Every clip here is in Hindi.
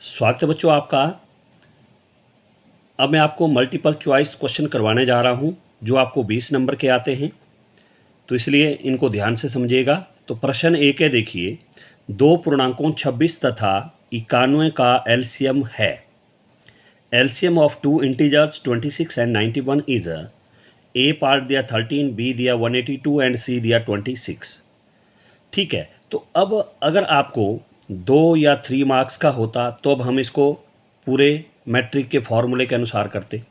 स्वागत है बच्चों आपका। अब मैं आपको मल्टीपल चॉइस क्वेश्चन करवाने जा रहा हूं जो आपको 20 नंबर के आते हैं, तो इसलिए इनको ध्यान से समझिएगा। तो प्रश्न एक है, देखिए, दो पूर्णांकों 26 तथा 91 का एलसीएम है। LCM of two integers 26 and 91 is a part दिया 13, बी दिया 182 एंड सी दिया 26। ठीक है, तो अब अगर आपको 2 या 3 मार्क्स का होता तो अब हम इसको पूरे मैट्रिक के फॉर्मूले के अनुसार करते,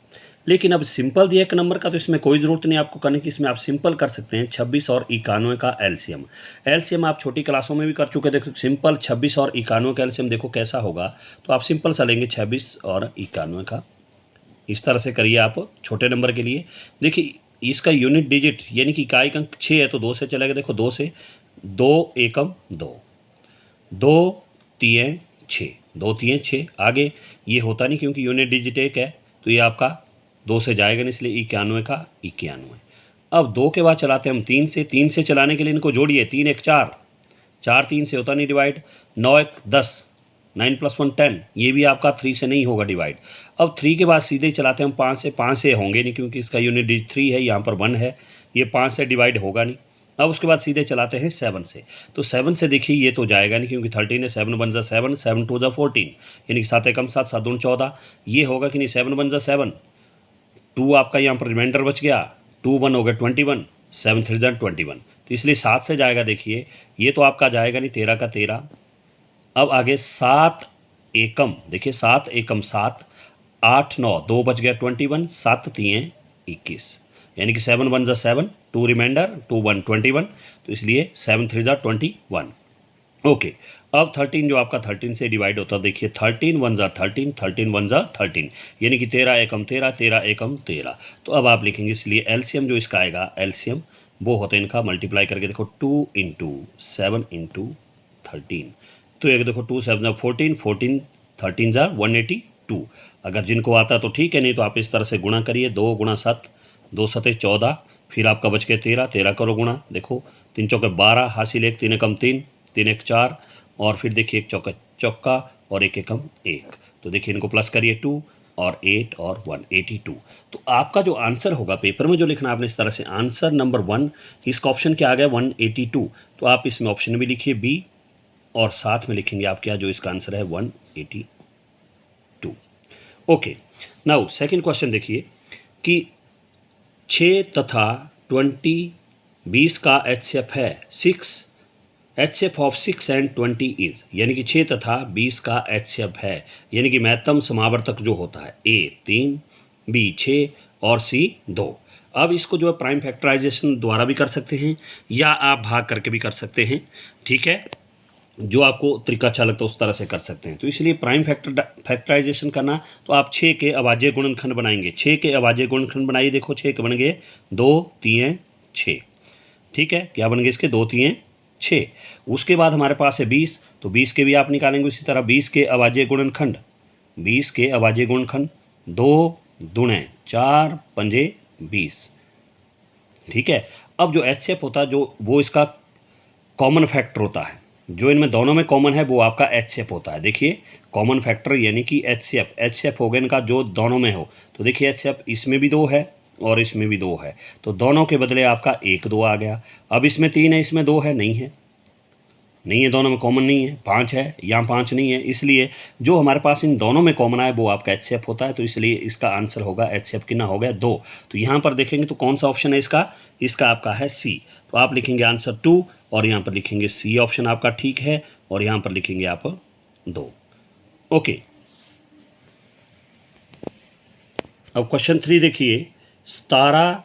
लेकिन अब सिंपल दिया 1 नंबर का तो इसमें कोई ज़रूरत नहीं आपको करने की। इसमें आप सिंपल कर सकते हैं 26 और 91 का एलसीएम। एलसीएम आप छोटी क्लासों में भी कर चुके, देखो सिंपल 26 और 91 का एलसीएम देखो कैसा होगा। तो आप सिंपल सा लेंगे 26 और 91 का, इस तरह से करिए आप छोटे नंबर के लिए। देखिए इसका यूनिट डिजिट यानी कि इकाई अंक 6 है तो 2 से चलेगा। देखो 2 से 2 एकम 2, 2 3 6, 2 3 6। आगे ये होता नहीं क्योंकि यूनिट डिजिट 1 है तो ये आपका 2 से जाएगा नहीं, इसलिए 91 का 91। अब 2 के बाद चलाते हैं हम 3 से। 3 से चलाने के लिए इनको जोड़िए, 3 1 4, 4 3 से होता नहीं डिवाइड, 9 1 10, 9 + 1 10, ये भी आपका 3 से नहीं होगा डिवाइड। अब 3 के बाद सीधे चलाते हैं हम 5 से। 5 से होंगे नहीं क्योंकि इसका यूनिट डिजिट 3 है, यहाँ पर 1 है, ये 5 से डिवाइड होगा नहीं। अब उसके बाद सीधे चलाते हैं 7 से। तो 7 से देखिए ये तो जाएगा नहीं क्योंकि 13 है, 7 1 7, 7 2 14, यानी कि 7 एकम 7, 7 दूनी 14, ये होगा कि नहीं। 7 1 7, 2 आपका यहाँ पर रिमाइंडर बच गया, 2 1 हो गया 21, 7 3 21, तो इसलिए 7 से जाएगा। देखिए ये तो आपका जाएगा नहीं, 13 का 13। अब आगे 7 एकम, देखिए 7 एकम 7, 8 9, 2 बच गया 21, 7 3 21, यानी कि 7 1 7, 2 रिमाइंडर, 2 1 21, तो इसलिए 7 3 21। ओके, अब 13 जो आपका 13 से डिवाइड होता है, देखिए 13 1 13, 13 1 13, यानी कि 13 एकम 13, 13 एकम 13। तो अब आप लिखेंगे, इसलिए एलसीएम जो इसका आएगा, एलसीएम वो होता है इनका मल्टीप्लाई करके देखो 2 × 7 × 13, तो एक देखो 2 7 14, 14 13 182। अगर जिनको आता तो ठीक है, नहीं तो आप इस तरह से गुणा करिए, 2 × 7, 2 7 14, फिर आपका बच गया 13, 13 करो गुणा, देखो 3 चौके 12, हासिल 1, 3 एकम 3, 3 1 4, और फिर देखिए 1 चौका चौका और 1 एकम 1, तो देखिए इनको प्लस करिए 2 और 8 और 182। तो आपका जो आंसर होगा पेपर में जो लिखना आपने इस तरह से, आंसर नंबर 1 इसका ऑप्शन क्या आ गया 182। तो आप इसमें ऑप्शन भी लिखिए बी और साथ में लिखेंगे आप क्या, जो इसका आंसर है 182। ओके, नाउ सेकंड क्वेश्चन देखिए कि 6 तथा 20 का एचसीएफ है 6, एचसीएफ ऑफ 6 एंड 20 इज, यानी कि 6 तथा 20 का एचसीएफ है, यानी कि महत्तम समावर्तक जो होता है ए 3, बी 6 और सी 2। अब इसको जो है प्राइम फैक्टराइजेशन द्वारा भी कर सकते हैं या आप भाग करके भी कर सकते हैं, ठीक है, जो आपको तरीका अच्छा लगता है उस तरह से कर सकते हैं। तो इसलिए प्राइम फैक्टराइजेशन करना, तो आप 6 के अभाज्य गुणनखंड बनाएंगे। 6 के अभाज्य गुणनखंड बनाइए, देखो 6 के बन गए 2 3 6, ठीक है, क्या बन गए इसके 2 3 6। उसके बाद हमारे पास है 20, तो 20 के भी आप निकालेंगे उसी तरह। 20 के अभाज्य गुणनखंड, 20 के अभाज्य गुणनखंड 2 दूने 4 पंजे 20, ठीक है। अब जो एचसीएफ होता है जो वो इसका कॉमन फैक्टर होता है, जो इनमें दोनों में कॉमन है वो आपका एचसीएफ होता है। देखिए कॉमन फैक्टर यानी कि एचसीएफ, एचसीएफ हो गया इनका जो दोनों में हो, तो देखिए एचसीएफ इसमें भी 2 है और इसमें भी 2 है, तो दोनों के बदले आपका 1 2 आ गया। अब इसमें 3 है, इसमें 2 है, नहीं है, नहीं है, दोनों में कॉमन नहीं है। 5 है, यहाँ 5 नहीं है, इसलिए जो हमारे पास इन दोनों में कॉमन आए वो आपका एचसीएफ होता है। तो इसलिए इसका आंसर होगा एचसीएफ कितना हो गया 2। तो यहाँ पर देखेंगे तो कौन सा ऑप्शन है इसका, इसका आपका है सी। तो आप लिखेंगे आंसर 2 और यहाँ पर लिखेंगे सी ऑप्शन आपका ठीक है, और यहाँ पर लिखेंगे आप 2। ओके, अब क्वेश्चन 3 देखिए, 17,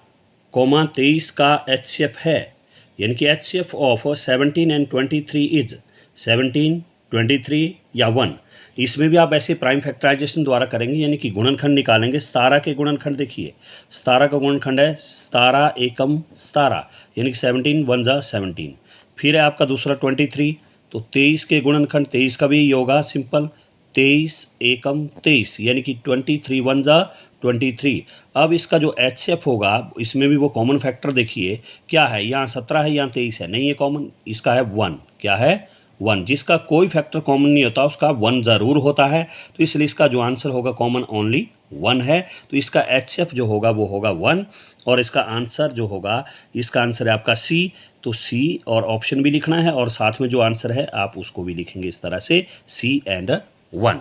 23 का एचसीएफ है, यानी कि एचसीएफ ऑफ 17 एंड 23 इज 17 23 या 1। इसमें भी आप ऐसे प्राइम फैक्टराइजेशन द्वारा करेंगे, यानी कि गुणनखंड निकालेंगे। 17 के गुणनखंड देखिए, 17 का गुणनखंड है 17 एकम 17, यानी कि 17 1 17। फिर है आपका दूसरा 23, तो 23 के गुणनखंड 23 का भी योगा सिंपल 23 एकम 23, यानी कि 23 1 23। अब इसका जो एचसीएफ होगा इसमें भी वो कॉमन फैक्टर देखिए क्या है, यहाँ 17 है, यहाँ 23 है, नहीं है कॉमन, इसका है 1, क्या है 1, जिसका कोई फैक्टर कॉमन नहीं होता उसका 1 ज़रूर होता है, तो इसलिए इसका जो आंसर होगा कॉमन ओनली 1 है। तो इसका HCF जो होगा वो होगा 1, और इसका आंसर जो होगा, इसका आंसर है आपका C। तो C और ऑप्शन भी लिखना है और साथ में जो आंसर है आप उसको भी लिखेंगे इस तरह से, C एंड 1।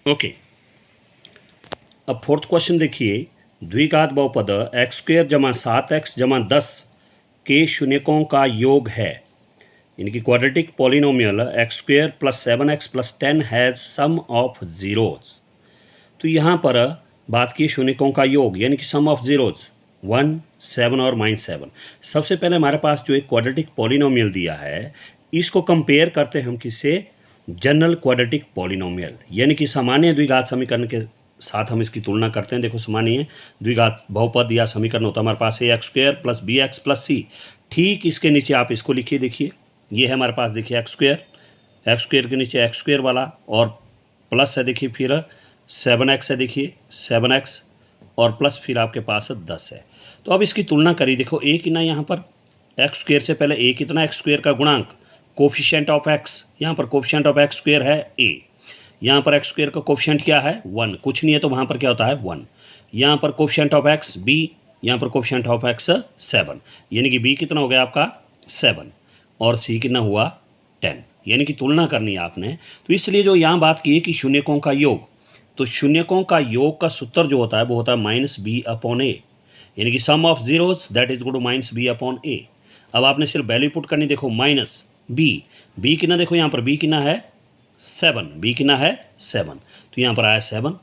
ओके, अब फोर्थ क्वेश्चन देखिए, द्विघात बहुपद x² जमा 7x जमा 10 के शून्यकों का योग है, यानी कि quadratic polynomial x² + 7x + 10 has sum of zeros. तो यहाँ पर बात की शून्यकों का योग, यानी कि सम ऑफ जीरोज 1, 7 और -7। सबसे पहले हमारे पास जो एक क्वाड्रेटिक पॉलिनोमियल दिया है, इसको कंपेयर करते हैं हम किससे, जनरल क्वाड्रेटिक पॉलिनोमियल, यानी कि सामान्य द्विघात समीकरण के साथ हम इसकी तुलना करते हैं। देखो, सामान्य द्विघात बहुपद या समीकरण होता है हमारे पास a² + bx + c। ठीक इसके नीचे आप इसको लिखिए, देखिए ये है हमारे पास, देखिए x² के नीचे x² वाला, और प्लस है देखिए फिर 7x है, देखिए 7x, और प्लस फिर आपके पास 10 है। तो अब इसकी तुलना करिए, देखो a कितना यहाँ पर, x² से पहले a कितना, x² का गुणांक, कोफिशिएंट ऑफ x, यहाँ पर कोफिशिएंट ऑफ x² है a, यहाँ पर x² का कोफिशिएंट क्या है 1, कुछ नहीं है तो वहाँ पर क्या होता है 1। यहाँ पर कोफिशिएंट ऑफ x b, यहाँ पर कोफिशिएंट ऑफ x 7, यानी कि b कितना हो गया आपका 7, और c कितना हुआ 10, यानी कि तुलना करनी है आपने। तो इसलिए जो यहाँ बात की है कि शून्यकों का योग, तो शून्यकों का योग का सूत्र जो होता है वो होता है -b/a, यानी कि sum of zeros that is equal to -b/a। अब आपने सिर्फ वैल्यू पुट करनी, देखो -b कितना, देखो यहाँ पर b कितना है 7, b कितना है 7, तो यहाँ पर आया 7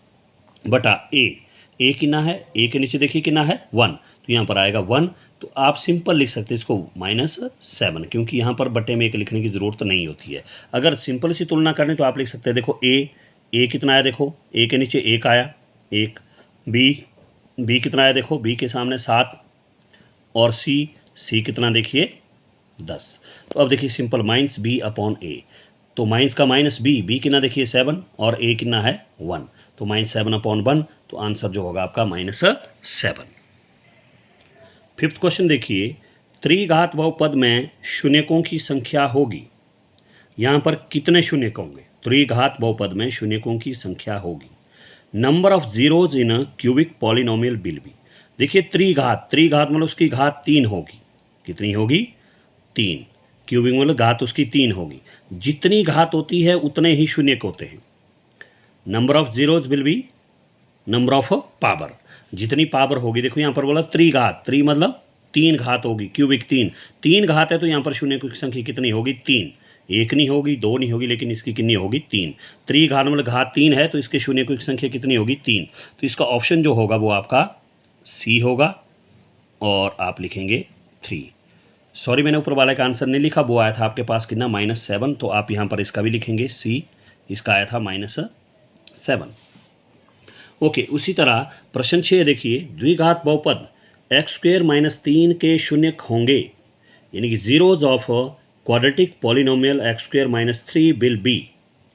बटा a कितना है, a के नीचे देखिए कितना है 1, तो यहाँ पर आएगा 1। तो आप सिंपल लिख सकते हैं इसको -7, क्योंकि यहाँ पर बटे में 1 लिखने की ज़रूरत नहीं होती है। अगर सिंपल सी तुलना करनी तो आप लिख सकते हैं, देखो a कितना आया, देखो a के नीचे 1 आया 1, b कितना आया, देखो b के सामने 7, और c कितना देखिए 10। तो अब देखिए सिंपल -b/a, तो माइनस का -b कितना देखिए 7, और a कितना है 1, तो -7/1, तो आंसर जो होगा आपका -7। फिफ्थ क्वेश्चन देखिए, त्रिघात बहुपद में शून्यकों की संख्या होगी, यहाँ पर कितने शून्यक होंगे, त्रिघात बहुपद में शून्यकों की संख्या होगी। Number of zeros in a cubic polynomial will be. देखिए त्रिघात मतलब उसकी घात 3 होगी, कितनी होगी 3, क्यूबिक मतलब घात उसकी 3 होगी। जितनी घात होती है उतने ही शून्यक होते हैं। Number of zeros will be number of power, जितनी पावर होगी, देखो यहाँ पर बोला त्रिघात, मतलब 3 घात होगी, क्यूबिक 3 घात है, तो यहाँ पर शून्यकों की संख्या कितनी होगी 3, 1 नहीं होगी 2 नहीं होगी, लेकिन इसकी कितनी होगी 3। त्रिघात मतलब घात 3 है, तो इसके शून्यकों की संख्या कितनी होगी 3। तो इसका ऑप्शन जो होगा वो आपका सी होगा, और आप लिखेंगे 3। सॉरी, मैंने ऊपर वाले का आंसर नहीं लिखा, वो आया था आपके पास कितना -7, तो आप यहाँ पर इसका भी लिखेंगे सी, इसका आया था -7। ओके, उसी तरह प्रश्न 6 देखिए, द्विघात बहुपद x² - 3 के शून्यक होंगे, यानी कि zeros of quadratic polynomial x² - 3 will be.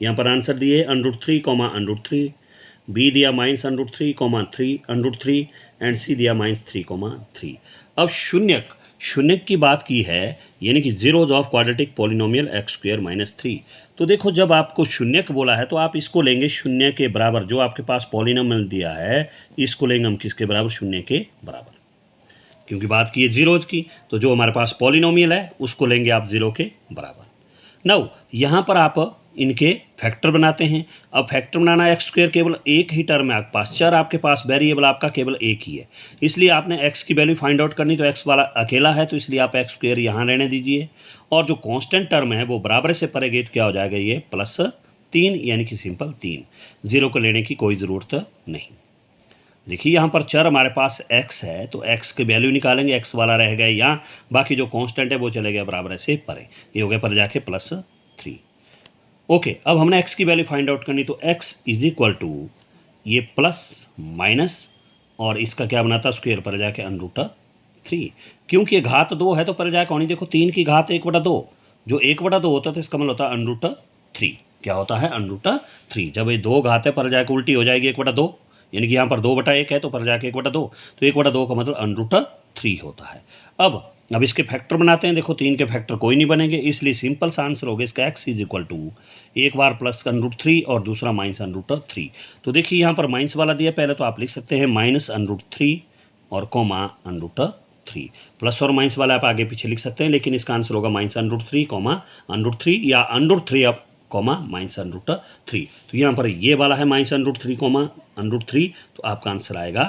यहाँ पर आंसर दिए √3, √3, बी दिया -√3, 3, √3, एंड सी दिया -3, 3। अब शून्यक की बात की है, यानी कि zeros of quadratic polynomial x² - 3। तो देखो, जब आपको शून्यक बोला है तो आप इसको लेंगे शून्य के बराबर, जो आपके पास पॉलिनोमियल दिया है इसको लेंगे हम किसके बराबर, शून्य के बराबर, क्योंकि बात की है जीरोज की, तो जो हमारे पास पॉलिनोमियल है उसको लेंगे आप 0 के बराबर। नाउ यहाँ पर आप इनके फैक्टर बनाते हैं। अब फैक्टर बनाना x² केवल एक ही टर्म है आपके पास, चर आपके पास वेरिएबल आपका केवल एक ही है, इसलिए आपने x की वैल्यू फाइंड आउट करनी, तो x वाला अकेला है, तो इसलिए आप x² यहाँ रहने दीजिए, और जो कांस्टेंट टर्म है वो बराबर से पड़ेगी, तो क्या हो जाएगा ये +3, यानी कि सिंपल 3, 0 को लेने की कोई ज़रूरत नहीं। देखिए यहाँ पर चर हमारे पास x है, तो x की वैल्यू निकालेंगे, x वाला रह गया यहाँ, बाकी जो कांस्टेंट है वो चले गया बराबर से परे, ये हो गया पर जाके +3। ओके, अब हमने x की वैल्यू फाइंड आउट करनी, तो x = ये प्लस माइनस, और इसका क्या बनाता स्क्वायर पर जाके √3, क्योंकि ये घात 2 है तो पर जाके कौन, देखो 3 की घात 1/2, जो 1/2 होता है तो इसका मतलब होता है √3, क्या होता है √3। जब ये 2 घात है पर जाके उल्टी हो जाएगी 1/2, यानी कि यहाँ पर 2/1 है तो पर जाके 1/2, तो 1/2 का मतलब √3 होता है। अब अब इसके फैक्टर बनाते हैं। देखो 3 के फैक्टर कोई नहीं बनेंगे, इसलिए सिंपल सा आंसर हो गया इसका x इज इक्वल टू एक बार प्लस √3 और दूसरा -√3। तो देखिए यहाँ पर माइनस वाला दिया, पहले तो आप लिख सकते हैं -√3 और कोमा √3। प्लस और माइनस वाला आप आगे पीछे लिख सकते हैं, लेकिन इसका आंसर होगा -√3 कोमा √3 या √3 अब कोमा -√3। तो यहाँ पर ये वाला है -√3 कोमा √3, तो आपका आंसर आएगा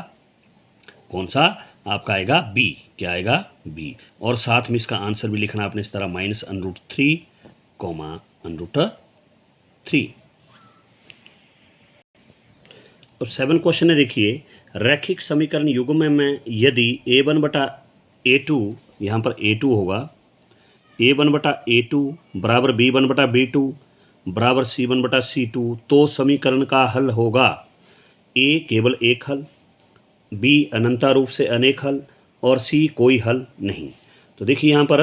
कौन सा? आपका आएगा बी। क्या आएगा? बी। और साथ में इसका आंसर भी लिखना आपने इस तरह -√3 कोमा √3। अब 7 क्वेश्चन है, देखिए रैखिक समीकरण युग्म में यदि a1 बटा a2, यहाँ पर a2 होगा, a1 बटा a2 बराबर b1 बटा b2 बराबर c1 बटा c2, तो समीकरण का हल होगा a केवल एक हल, b अनंता रूप से अनेक हल और c कोई हल नहीं। तो देखिए यहाँ पर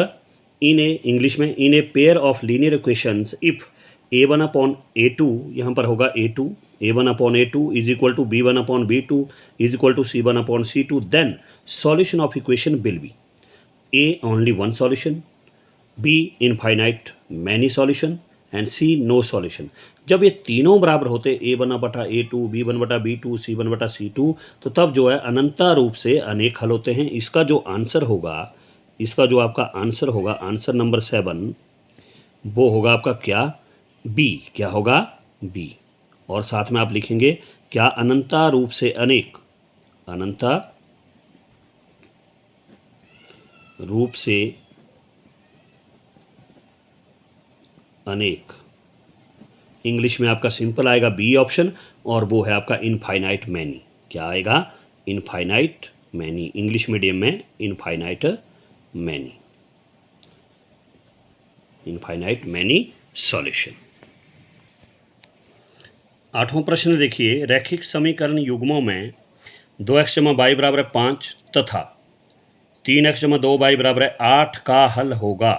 इंग्लिश में in a pair of linear equations if a1 upon a2, यहाँ पर होगा a2, a1 upon a2 is equal to b1 upon b2 is equal to c1 upon c2, then solution of equation will be a only one solution, b infinite many solution and c no solution. जब ये तीनों बराबर होते a1 बटा a2, b1 बटा b2, c1 बटा c2, तो तब जो है अनंता रूप से अनेक हल होते हैं। इसका जो आंसर होगा, इसका जो आपका आंसर होगा, आंसर नंबर 7, वो होगा आपका क्या? बी। क्या होगा? बी। और साथ में आप लिखेंगे क्या? अनंता रूप से अनेक, अनंता रूप से अनेक। इंग्लिश में आपका सिंपल आएगा बी ऑप्शन, और वो है आपका इनफाइनाइट मैनी। क्या आएगा? Infinite many. इंग्लिश मीडियम में infinite many, infinite many solution. 8वां प्रश्न देखिए रैखिक समीकरण युग्मों में 2x जमा y बराबर 5 तथा 3x जमा 2y बराबर 8 का हल होगा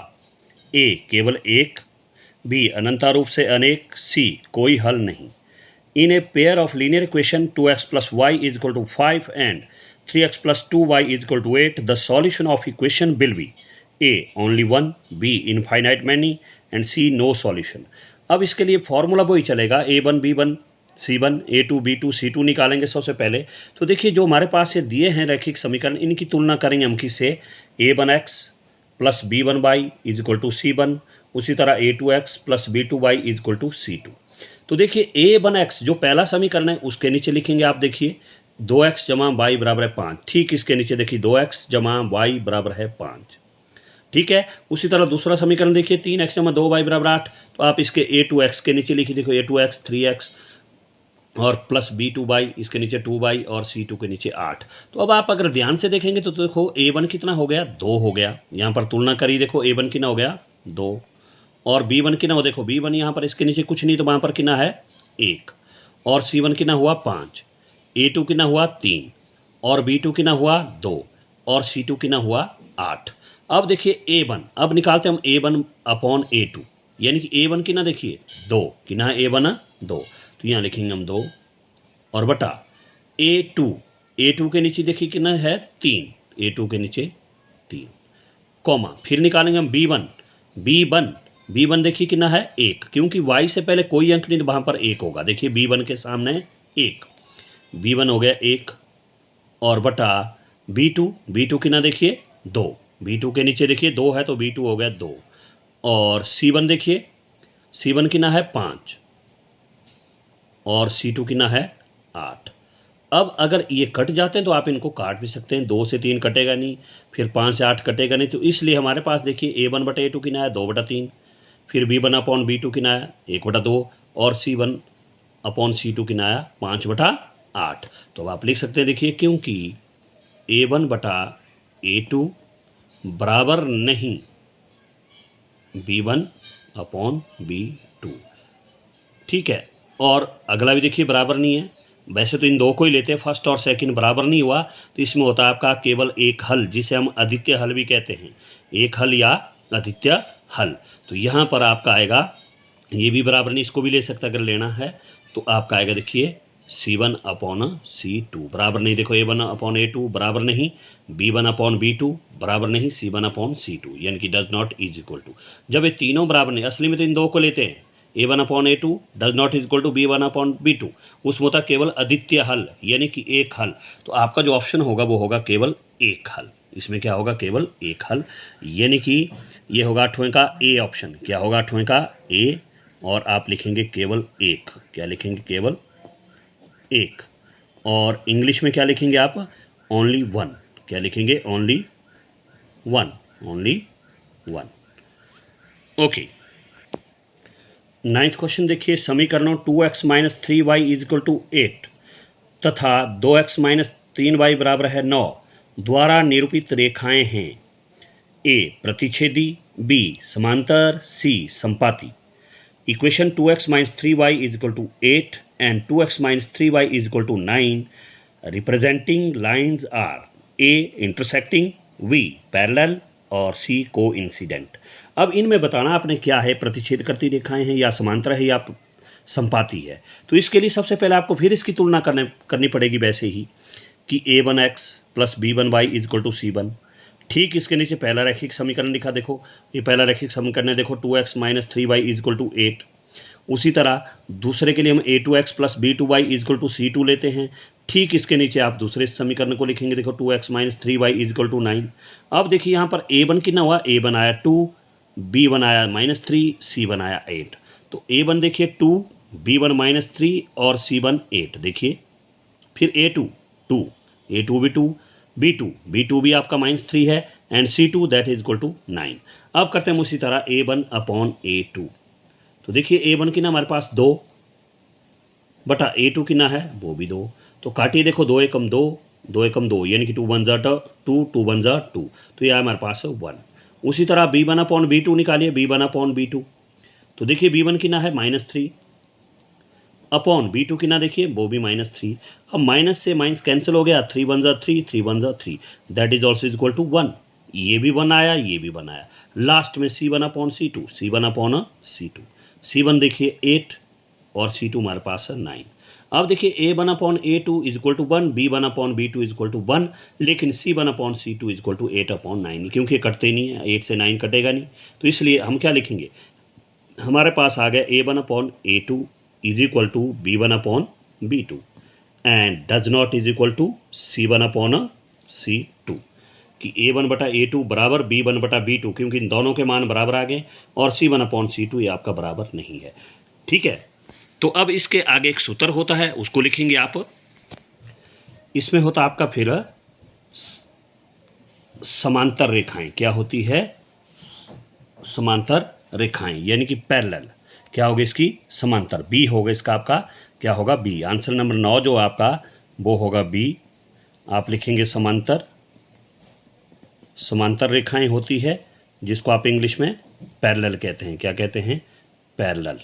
a केवल एक, b अनंता रूप से अनेक, c कोई हल नहीं। In a pair of linear equation 2x plus y is equal to 5 and 3x plus 2y is equal to 8, the solution of equation will be a only one, b infinite many and c no solution. अब इसके लिए फॉर्मूला वही चलेगा, a1 b1 c1 a2 b2 c2 निकालेंगे सबसे पहले। तो देखिए जो हमारे पास ये दिए हैं रैखिक समीकरण, इनकी तुलना करेंगे हम किससे? a1x plus b1y is equal to c1, उसी तरह a2x plus b2y is equal to c2। तो देखिए a1x जो पहला समीकरण है उसके नीचे लिखेंगे आप, देखिए 2x जमा y बराबर है 5, ठीक इसके नीचे देखिए 2x जमा y बराबर है 5, ठीक है। उसी तरह दूसरा समीकरण देखिए 3x जमा 2y बराबर 8, तो आप इसके a2x के नीचे लिखिए, देखो a2x 3x और प्लस b2y, इसके नीचे 2y और c2 के नीचे 8। तो अब आप अगर ध्यान से देखेंगे तो देखो a1 कितना हो गया? 2 हो गया। यहाँ पर तुलना करिए, देखो a1 कितना हो गया? 2, और b1 कितना हो? देखो b1 यहाँ पर इसके नीचे कुछ नहीं, तो वहाँ पर कितना है? 1, और c1 कितना हुआ? 5, a2 कितना हुआ? 3, और b2 कितना हुआ? 2, और c2 कितना हुआ? 8। अब देखिए a1, अब निकालते हम a1 अपॉन a2, यानी कि a1 कितना देखिए 2, कितना है a1? 2, तो यहाँ लिखेंगे हम 2 और बटा a2 के नीचे देखिए कितना है? 3, a2 के नीचे 3, कॉमा फिर निकालेंगे हम b1 देखिए कितना है? 1, क्योंकि y से पहले कोई अंक नहीं तो वहाँ पर 1 होगा। देखिए b1 के सामने 1, b1 हो गया 1, और बटा b2 कितना देखिए 2, b2 के नीचे देखिए 2 है तो b2 हो गया 2, और c1 देखिए c1 कितना है? 5, और c2 कितना है? 8। अब अगर ये कट जाते हैं तो आप इनको काट भी सकते हैं, 2 से 3 कटेगा नहीं, फिर 5 से 8 कटेगा नहीं, तो इसलिए हमारे पास देखिए a1 बटा a2 कितना है? 2/3, फिर b1 अपॉन b2 कितना है? 1/2, और c1 अपॉन c2 कितना है? 5/8। तो आप लिख सकते हैं, देखिए क्योंकि a1 बटा a2 बराबर नहीं b1 अपॉन b2, ठीक है। और अगला भी देखिए बराबर नहीं है, वैसे तो इन दो को ही लेते हैं, फर्स्ट और सेकंड बराबर नहीं हुआ, तो इसमें होता है आपका केवल एक हल, जिसे हम अद्वितीय हल भी कहते हैं, एक हल या अद्वितीय हल। तो यहाँ पर आपका आएगा, ये भी बराबर नहीं, इसको भी ले सकता अगर लेना है, तो आपका आएगा देखिए C1 अपॉन C2 बराबर नहीं, देखो A1 अपॉन A2 बराबर नहीं, B1 अपॉन B2 बराबर नहीं, C1 अपॉन C2, यानी कि does not is equal to. जब ये तीनों बराबर नहीं, असली में तो इन दो को लेते हैं, A1 upon A2 does not is equal to B1 upon B2, उसमें होता केवल अद्वितीय हल, यानी कि एक हल। तो आपका जो ऑप्शन होगा वो होगा केवल एक हल। इसमें क्या होगा, केवल एक हल, यानी कि ये होगा 8वें का ए ऑप्शन। क्या होगा 8वें का ए, और आप लिखेंगे केवल एक। क्या लिखेंगे, केवल एक। और इंग्लिश में क्या लिखेंगे आप, ओनली वन। क्या लिखेंगे, only one, only one. Okay, 9th question देखिए, समीकरणों 2x minus 3y is equal to 8 तथा 2x माइनस 3y बराबर है 9 द्वारा निरूपित रेखाएं हैं। ए प्रतिच्छेदी, बी समांतर, सी संपाती। Equation 2x minus 3y is equal to 8 and 2x minus 3y is equal to 9. Representing lines are A intersecting, B parallel और C coincident। अब इनमें बताना आपने क्या है, प्रतिच्छेद करती रेखाएं हैं या समांतर है या संपाती है। तो इसके लिए सबसे पहले आपको फिर इसकी तुलना करनी पड़ेगी वैसे ही कि A1x plus B1y is equal to C1। ठीक इसके नीचे पहला रैखिक समीकरण लिखा, देखो ये पहला रैखिक समीकरण है, देखो 2x minus 3y is equal to 8। उसी तरह दूसरे के लिए हम A2x plus B2y is equal to C2 लेते हैं। ठीक इसके नीचे आप दूसरे समीकरण को लिखेंगे, देखो 2x minus 3y is equal to 9। अब देखिए यहाँ पर A1 कितना हुआ, A1 आया 2, B1 आया -3, C1 आया 8। तो A1 देखिए 2, B1 -3 और C1 8। देखिए फिर A2 2, A2 भी 2, B2 भी आपका -3 है, and C2 that is equal to 9। अब करते हैं उसी तरह A1 अपॉन A2। तो देखिए A1 कितना हमारे पास 2 बटा A2 कितना है, वो भी 2। तो काटिए, देखो 2 एकम 2, 2 एकम 2, यानी कि 2 1 जा 2, 2 1 जा 2, तो यह हमारे पास 1। उसी तरह B1 अपॉन B2 निकालिए, B1 अपॉन B2। तो देखिए B1 कितना है -3 अपॉन B2 कितना, देखिए वो भी -3। अब माइनस से माइनस कैंसिल हो गया, 3 1 जा 3, 3 1 जा 3, that is also is equal to 1। ये भी 1 आया, ये भी 1 आया। लास्ट में C1 upon C2, C1 upon C2। C1 देखिए 8 और C2 हमारे पास है 9। अब देखिए A1 upon A2 is equal to 1, B1 upon B2 is equal to 1, लेकिन C1 upon C2 is equal to 8 upon 9, क्योंकि कटते नहीं है, 8 से 9 कटेगा नहीं। तो इसलिए हम क्या लिखेंगे, हमारे पास आ गया A1 upon A2 is equal to B1 upon B2 and does not is equal to C1 upon C2, कि A1 बटा A2 बराबर B1 बटा B2, क्योंकि इन दोनों के मान बराबर आ गए, और C1 अपॉन C2 ये आपका बराबर नहीं है। ठीक है, तो अब इसके आगे एक सूत्र होता है, उसको लिखेंगे आप। इसमें होता आपका फिर समांतर रेखाएं। क्या होती है, समांतर रेखाएं, यानी कि पैरेलल। क्या होगा इसकी, समांतर। बी होगा इसका आपका, क्या होगा बी। आंसर नंबर 9 जो आपका वो होगा बी। आप लिखेंगे समांतर, समांतर रेखाएं होती है जिसको आप इंग्लिश में पैरेलल कहते हैं। क्या कहते हैं, पैरेलल।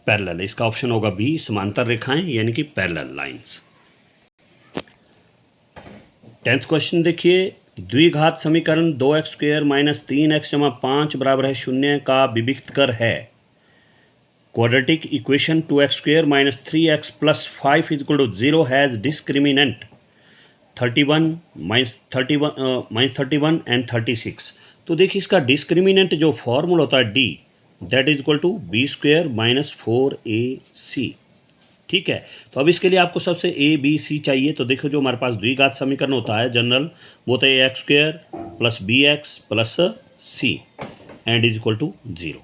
पैरेलल, इसका ऑप्शन होगा बी, समांतर रेखाएं यानी कि पैरेलल लाइंस। 10th क्वेश्चन देखिए, द्विघात समीकरण 2x² माइनस 3x जमा 5 बराबर है 0 का विविक्त कर है। Quadratic equation 2x² minus 3x plus 5 is equal to 0 has discriminant 31 minus 31 and 36। तो देखिए इसका डिस्क्रिमिनेंट जो फॉर्मूला होता है D, that is equal to B² minus 4AC। ठीक है, तो अब इसके लिए आपको सबसे ABC चाहिए। तो देखो जो हमारे पास द्विघात समीकरण होता है जनरल, वो होता है x² plus BX plus C and is equal to 0।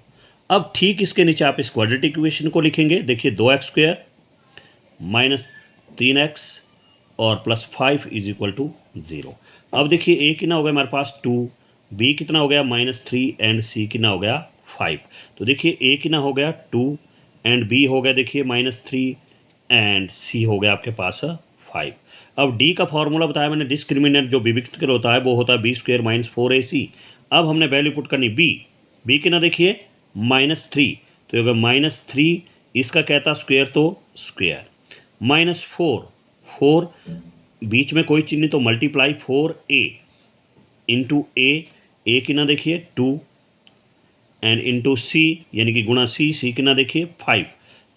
अब ठीक इसके नीचे आप इस क्वाड्रेटिक इक्वेशन को लिखेंगे। देखिए 2x² माइनस 3x और प्लस 5 इज इक्वल टू 0। अब देखिए A कितना हो गया हमारे पास 2, B कितना हो गया -3 एंड C कितना हो गया 5। तो देखिए A कितना हो गया 2 एंड B हो गया देखिए -3 एंड C हो गया आपके पास 5। अब D का फॉर्मूला बताया मैंने, डिस्क्रिमिनेंट जो विविक्त कर होता है वो होता है B² माइनस 4AC। अब हमने वैल्यू पुट करनी B कितना देखिए -3, तो अगर -3 इसका कहता स्क्वायर तो स्क्वायर, -4 बीच में कोई चिन्ह तो मल्टीप्लाई 4A इंटू A कितना देखिए 2 एंड इंटू सी यानी कि गुणा सी, सी कितना देखिए 5,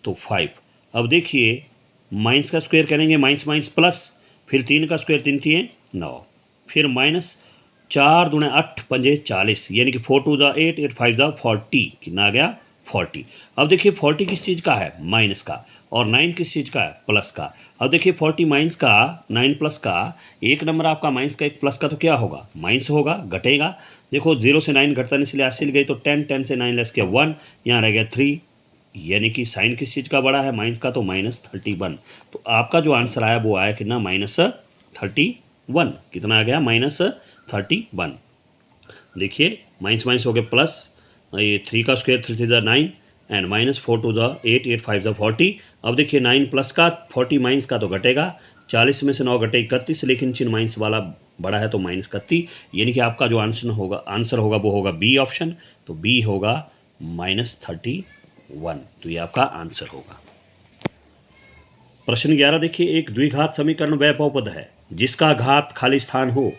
तो 5। अब देखिए माइनस का स्क्वायर करेंगे, माइनस माइनस प्लस, फिर 3 का स्क्वायर 3 3 9, फिर माइनस 4 दूने 8 पंजे 40 यानी कि 4 2 जा 8, 8 5 जा 40, कितना आ गया 40। अब देखिए 40 किस चीज़ का है, माइनस का, और 9 किस चीज़ का है, प्लस का। अब देखिए 40 माइनस का, 9 प्लस का, एक नंबर आपका माइनस का एक प्लस का, तो क्या होगा, माइनस होगा, घटेगा। देखो 0 से 9 घटता नहीं, इसलिए 80 गई, तो 10, 10 से 9 लेस किया 1, यहाँ रह गया 3, यानी कि साइन किस चीज़ का बड़ा है, माइनस का, तो -31। तो आपका जो आंसर आया वो आया कितना, -31। कितना आ गया, -31। देखिए माइनस माइनस हो गया प्लस, ये 3 का स्क्वायर 3 3 9 एंड -4 2 8, 8 5 40। अब देखिए 9 प्लस का 40 माइनस का तो घटेगा, 40 में से 9 घटे 31, लेकिन चिन्ह माइनस वाला बड़ा है तो -31, यानी कि आपका जो आंसर होगा वो होगा बी ऑप्शन। तो बी होगा -31, तो ये आपका आंसर होगा। प्रश्न 11 देखिए, एक द्विघात समीकरण वह बहुपद है जिसका घात खाली स्थान हो।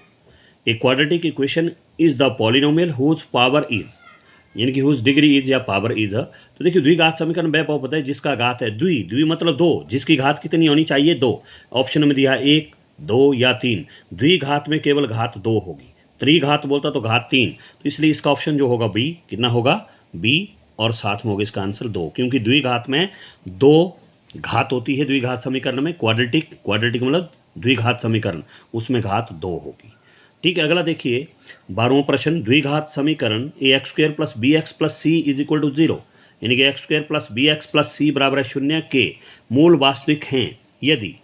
A quadratic equation is the polynomial whose power is, यानी कि हुज डिग्री इज या पावर इज। तो देखिए द्विघात समीकरण वह बहुपद है जिसका घात है द्वि मतलब 2, जिसकी घात कितनी होनी चाहिए, 2। ऑप्शन में दिया 1, 2 या 3। द्विघात में केवल घात 2 होगी, त्रिघात बोलता तो घात 3, तो इसलिए इसका ऑप्शन जो होगा बी, कितना होगा, बी, और साथ में होगा इसका आंसर 2, क्योंकि द्विघात में 2 घात होती है। द्विघात समीकरण में क्वाड्रेटिक मतलब द्विघात समीकरण, उसमें घात 2 होगी। ठीक है, अगला देखिए 12वां प्रश्न, द्विघात समीकरण ax² + bx + c = 0, यानी कि x² + bx + c बराबर 0 के मूल वास्तविक हैं यदि,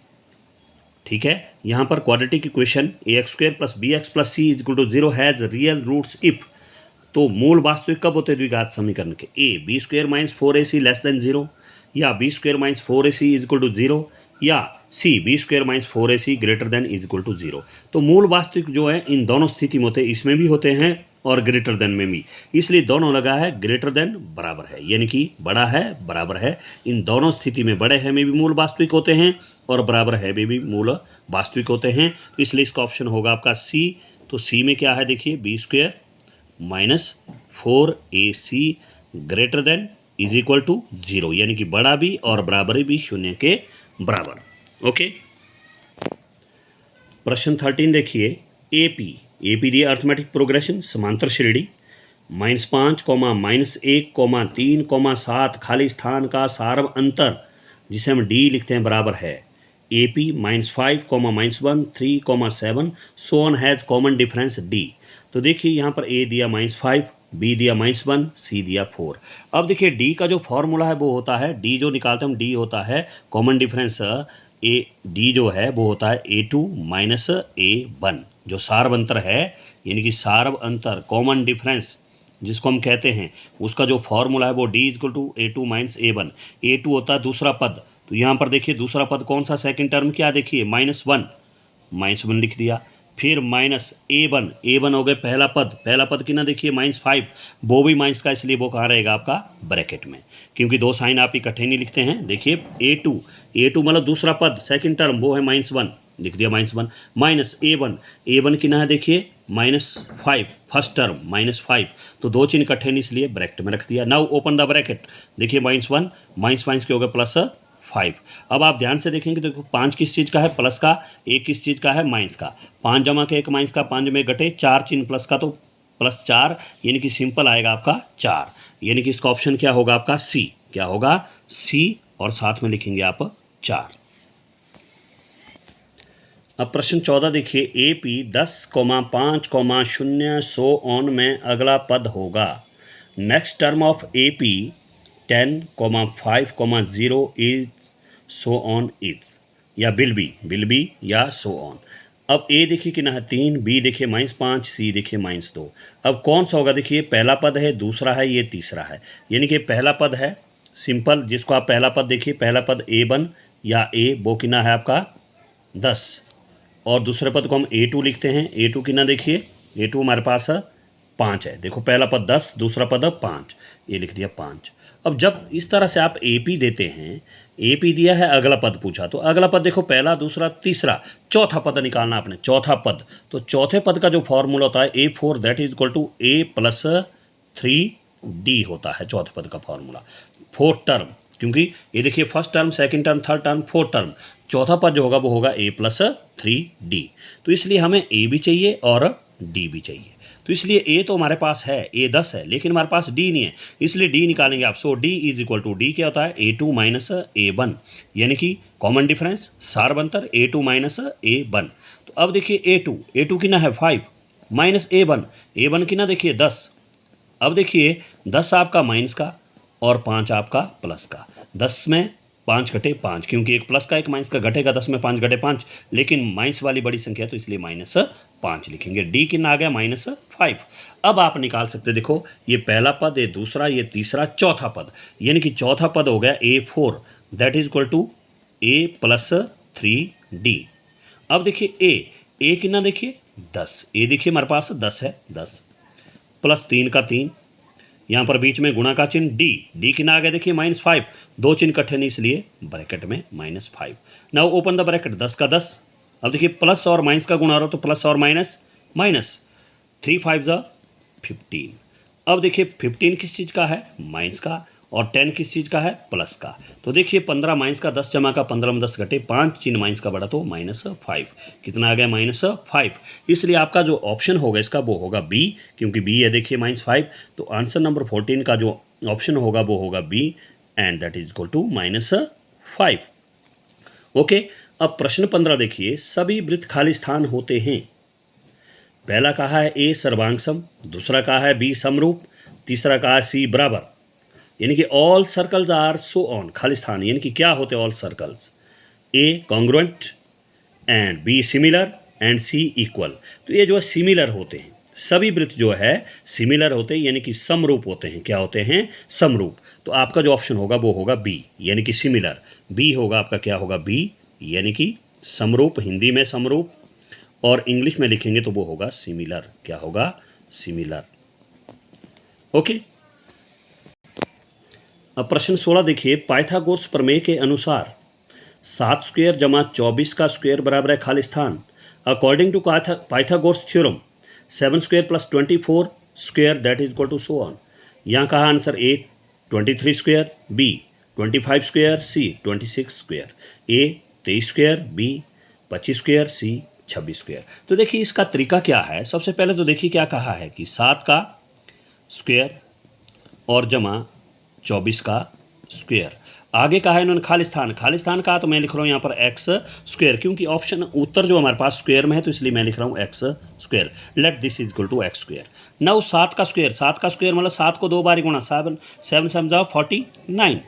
ठीक है, यहाँ पर quadratic equation ax² + bx + c = 0 has real roots if, तो मूल वास्तविक कब होते हैं द्विघात समीकरण के, a b² - 4ac < 0, या b² - 4ac = 0, या c b² - 4ac > 0। तो मूल वास्तविक जो है इन दोनों स्थिति में होते हैं, इसमें भी होते हैं और ग्रेटर देन में भी, इसलिए दोनों लगा है ग्रेटर देन बराबर है, यानी कि बड़ा है बराबर है। इन दोनों स्थिति में बड़े है में भी मूल वास्तविक होते हैं और बराबर है में भी मूल वास्तविक होते हैं, तो इसलिए इसका ऑप्शन होगा आपका सी। तो सी में क्या है देखिए, b² - 4ac > 0, यानी कि बड़ा भी और बराबर भी 0 के बराबर। ओके, प्रश्न 13 देखिए, एपी दिया अर्थमेटिक प्रोग्रेशन समांतर श्रेणी, -5, -1, 3, 7 खाली स्थान का सार्व अंतर, जिसे हम डी लिखते हैं, बराबर है AP -5, -1, 3, 7 so on has common difference D. तो देखिए यहाँ पर ए दिया -5, बी दिया -1, सी दिया 4। अब देखिए डी का जो फॉर्मूला है वो होता है, डी जो निकालते हैं हम, डी होता है कॉमन डिफरेंस, ए डी जो है वो होता है A2 - A1, जो सार्व अंतर है, यानी कि सार्व अंतर कॉमन डिफरेंस जिसको हम कहते हैं, उसका जो फॉर्मूला है वो D = A2 - A1। A2 होता है दूसरा पद, तो यहाँ पर देखिए दूसरा पद कौन सा, सेकंड टर्म क्या देखिए, -1 लिख दिया, फिर -A1 हो गए पहला पद की ना देखिए -5, वो भी माइनस का, इसलिए वो कहाँ रहेगा आपका ब्रैकेट में, क्योंकि दो साइन आप इकट्ठे नहीं लिखते हैं। देखिए A2 मतलब दूसरा पद सेकंड टर्म, वो है -1, लिख दिया -1 A1 की ना है देखिए -5 फर्स्ट टर्म -5, तो दो चिन्ह इकट्ठे नहीं, इसलिए ब्रैकेट में रख दिया। नाउ ओपन द ब्रैकेट, देखिए -1 माइनस के हो गए +5। अब आप ध्यान से देखेंगे, देखो 5 किस चीज़ का है, प्लस का, 1 किस चीज़ का है, माइनस का, 5 जमा के 1 माइनस का, 5 में घटे 4 चिन्ह प्लस का, तो +4, यानी कि सिंपल आएगा आपका 4, यानी कि इसका ऑप्शन क्या होगा आपका सी, क्या होगा सी, और साथ में लिखेंगे आप 4। अब प्रश्न 14 देखिए, AP 10, 5, 0 सो ऑन में अगला पद होगा। Next term of AP 10, 5, 0 is so on is, या विल बी या सो ऑन। अब ए देखिए कितना है 3, बी देखिए -5, सी देखिए -2। अब कौन सा होगा, देखिए पहला पद है, दूसरा है, ये तीसरा है, यानी कि पहला पद है सिंपल, जिसको आप पहला पद देखिए, पहला पद A1 या ए, वो कितना है आपका 10, और दूसरे पद को हम A2 लिखते हैं, A2 कितना देखिए, A2 हमारे पास 5 है, देखो पहला पद 10, दूसरा पद 5, ये लिख दिया 5। अब जब इस तरह से आप AP देते हैं, AP दिया है, अगला पद पूछा, तो अगला पद देखो पहला, दूसरा, तीसरा, चौथा पद निकालना आपने, चौथा पद। तो चौथे पद का जो फॉर्मूला होता है A4 that is equal to A + 3 d होता है चौथे पद का फॉर्मूला। फोर्थ टर्म, क्योंकि ये देखिए first term, second term, third term, fourth term, चौथा पद जो होगा वो होगा a प्लस 3d। तो इसलिए हमें a भी चाहिए और d भी चाहिए। तो इसलिए a तो हमारे पास है, a 10 है, लेकिन हमारे पास d नहीं है, इसलिए d निकालेंगे आप। So d is equal to, d क्या होता है a2 माइनस a1, यानी कि common difference सारबंतर a2 minus a1। तो अब देखिए a2 कितना है 5 माइनस a1 कितना देखिए 10। अब देखिए 10 आपका माइनस का और 5 आपका प्लस का। 10 में 5 घटे 5, क्योंकि एक प्लस का एक माइनस का घटेगा, 10 में 5 घटे 5, लेकिन माइनस वाली बड़ी संख्या है तो इसलिए -5 लिखेंगे। डी कितना आ गया -5। अब आप निकाल सकते, देखो ये पहला पद, ये दूसरा, ये तीसरा, चौथा पद, यानी कि चौथा पद हो गया a4, that is equal to a plus 3d। अब देखिए a कितना देखिए 10, a देखिए हमारे पास 10 है, 10 प्लस 3 का 3, यहाँ पर बीच में गुणा का चिन्ह, डी कितना आ गया देखिए -5, दो चिन्ह इकट्ठे नहीं इसलिए ब्रैकेट में -5। नाउ ओपन द ब्रैकेट, 10 का 10। अब देखिए प्लस और माइनस का गुणा हो रहा तो प्लस और माइनस, 3 5 ज़ा 15। अब देखिए 15 किस चीज़ का है, माइनस का, और 10 किस चीज़ का है, प्लस का। तो देखिए 15 माइनस का 10 जमा का 15 में 10 घटे 5, चिन्ह माइनस का बढ़ा तो -5, कितना आ गया -5। इसलिए आपका जो ऑप्शन होगा इसका वो होगा बी, क्योंकि बी है देखिए -5। तो आंसर नंबर 14 का जो ऑप्शन होगा वो होगा B, and that is equal to -5। Okay, अब प्रश्न 15 देखिए, सभी वृत्त खाली स्थान होते हैं। पहला कहा है ए सर्वांग सम, दूसरा कहा है बी समरूप, तीसरा कहा है सी बराबर, यानी कि all circles are so on, खाली स्थान यानी कि क्या होते हैं all circles, A congruent and B similar and C equal. तो ये जो है सिमिलर होते हैं, सभी वृत्त जो है सिमिलर होते हैं यानी कि समरूप होते हैं। क्या होते हैं, समरूप। तो आपका जो ऑप्शन होगा वो होगा बी, यानी कि सिमिलर। बी होगा आपका, क्या होगा बी, यानी कि समरूप, हिंदी में समरूप, और इंग्लिश में लिखेंगे तो वो होगा सिमिलर। क्या होगा, सिमिलर। ओके, अब प्रश्न 16 देखिए, पाइथागोरस प्रमेय के अनुसार 7 स्क्वायर जमा 24 का स्क्वायर बराबर है खाली स्थान। According to Pythagoras theorem 7 square plus 24 square that is equal to so on. यहाँ कहा answer A 23 square, B 25 square, C 26 square, A 23 square, B 25 square, C 26 square. तो देखिए इसका तरीका क्या है। सबसे पहले तो देखिए क्या कहा है कि 7 का स्क्वायर और जमा 24 का स्क्वायर। आगे कहा है इन्होंने खाली स्थान कहा, तो मैं लिख रहा हूँ यहाँ पर एक्स स्क्वायर, क्योंकि ऑप्शन उत्तर जो हमारे पास स्क्वायर में है तो इसलिए मैं लिख रहा हूँ x square. Let this is equal to x square. Now 7 का स्क्वायर मतलब 7 को 2 बार गुणा, 7 7 49,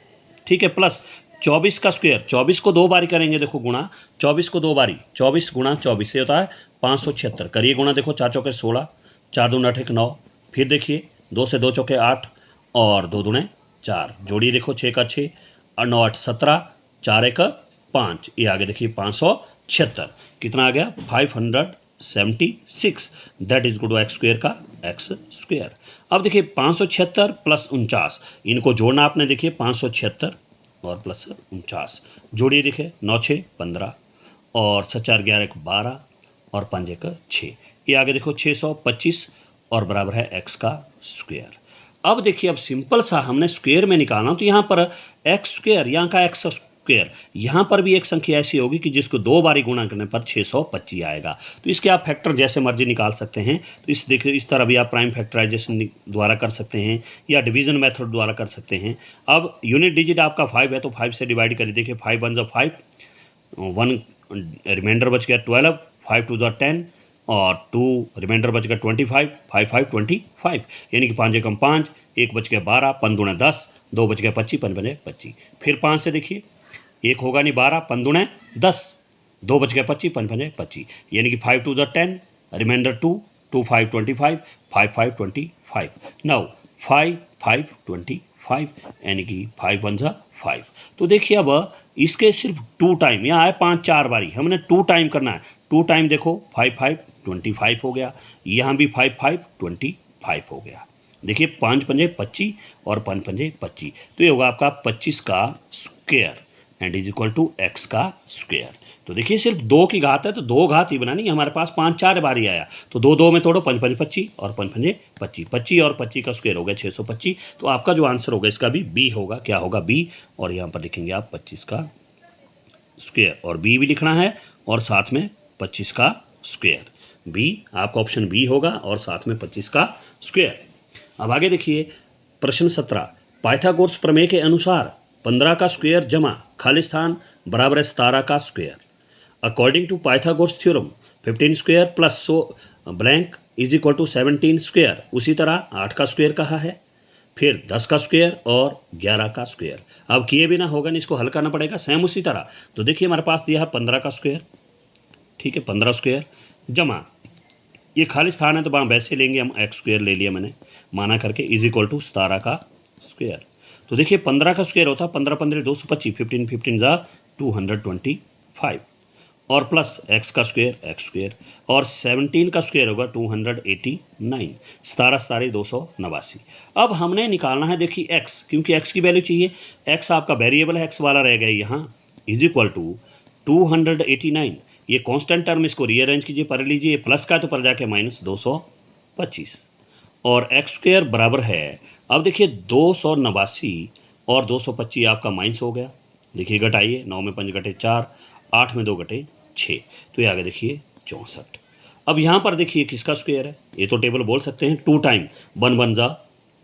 ठीक है, प्लस 24 का स्क्वायर, 24 को 2 बारी करेंगे, देखो गुणा, 24 को 2 बारी, 24 गुणा 24 से होता है 576। करिए गुणा, देखो 4 चौके 16, 4 दूना 8 9, फिर देखिए 2 से 2 चौके 8 और 2 दूने 4, जोड़िए देखो 6 का 6 और 9 8 17, 4 1 5, ये आगे देखिए 576, कितना आ गया 576, that is equal to x square का एक्स स्क्वायर। अब देखिए 576 प्लस 49, इनको जोड़ना आपने, देखिए 576 और प्लस 49, जोड़िए देखिए 9 6 15 और 7 4 11 12 और 5 1 6, ये आगे देखो 625 और बराबर है एक्स का स्क्वायर। अब देखिए अब सिंपल सा हमने स्क्वायर में निकालना, तो यहाँ पर एक्स स्क्वायर, यहाँ का एक्स स्क्वायर, यहाँ पर भी एक संख्या ऐसी होगी कि जिसको 2 बारी गुणा करने पर 625 आएगा। तो इसके आप फैक्टर जैसे मर्जी निकाल सकते हैं। तो इस देखिए इस तरह भी आप प्राइम फैक्टराइजेशन द्वारा कर सकते हैं या डिवीजन मेथड द्वारा कर सकते हैं। अब यूनिट डिजिट आपका 5 है तो 5 से डिवाइड करिए, देखिए 5 1 5, 1 रिमाइंडर बच गया 12, 5 2 10 और 2 रिमाइंडर बच गया 25, 5 5 25, यानी कि 5 एकम 5, 1 बच गया 12, 5 दूना 10, 2 बच गया 25, 5 बने 25। फिर 5 से देखिए 1 होगा नहीं 12, 5 दूना 10, 2 बच गया 25, 5 बने 25, यानी कि 5 2 10, रिमाइंडर 2, 2 5 25, 5 5 25। नाउ 5 5 25, यानी कि 5 1 5। तो देखिए अब इसके सिर्फ 2 टाइम, यहाँ आए 5 4 बारी, हमने 2 टाइम करना है। 2 टाइम देखो 5 5 25 हो गया, यहाँ भी 5 5 25 हो गया। देखिए 5 पंजे 25 और 5 पंजे 25, तो ये होगा आपका 25 का square. And is equal to x का स्क्वायर। तो देखिए सिर्फ 2 की घात है तो 2 घात ही बनानी, हमारे पास 5 4 बार ही आया, तो 2 2 में तोड़ो, 5 5 25 और 5 5 25, 25 और 25 का स्क्वायर हो गया 625। तो आपका जो आंसर होगा इसका भी बी होगा। क्या होगा? बी। और यहाँ पर लिखेंगे आप 25 का स्क्वायर, और बी भी लिखना है और साथ में 25 का स्क्वायर। बी आपका ऑप्शन बी होगा और साथ में 25 का स्क्वायर। अब आगे देखिए प्रश्न 17, पाइथागोरस प्रमेय के अनुसार 15 का स्क्वायर जमा खाली स्थान बराबर है 17 का square. According to Pythagoras theorem 15 square plus blank is equal to 17 square. उसी तरह 8 का स्क्वायर कहा है, फिर 10 का स्क्वायर और 11 का स्क्वायर। अब किए बिना होगा नहीं, इसको हल करना पड़ेगा सेम उसी तरह। तो देखिए हमारे पास दिया है 15 का स्क्वायर, ठीक है, 15 स्क्वायर जमा ये खाली स्थान है तो वहाँ वैसे लेंगे हम, एक्स स्क्वायर ले लिया मैंने माना करके, इज इक्वल टू 17 का स्क्वायर। तो देखिए 15 का स्क्वायर होता है 15 15 225, 15 15 जा 225 और प्लस एक्स का स्क्वायर एक्स स्क्वायर, और 17 का स्क्वायर होगा 289, 17 17 289। अब हमने निकालना है देखिए एक्स, क्योंकि एक्स की वैल्यू चाहिए। एक्स आपका वेरिएबल है, एक्स वाला रह गया यहाँ, इज इक्वल टू 289। ये कांस्टेंट टर्म, इसको रीअरेंज कीजिए, पढ़ लीजिए, प्लस का तो पर जाके माइनस 225 और एक्स स्क्वायर बराबर है। अब देखिए 289 और 225 आपका माइनस हो गया, देखिए घटाइए, 9 में 5 घटे 4, 8 में 2 घटे 6, तो ये आगे देखिए 64। अब यहाँ पर देखिए किसका स्क्वायर है, ये तो टेबल बोल सकते हैं, 2 टाइम 1 1 जा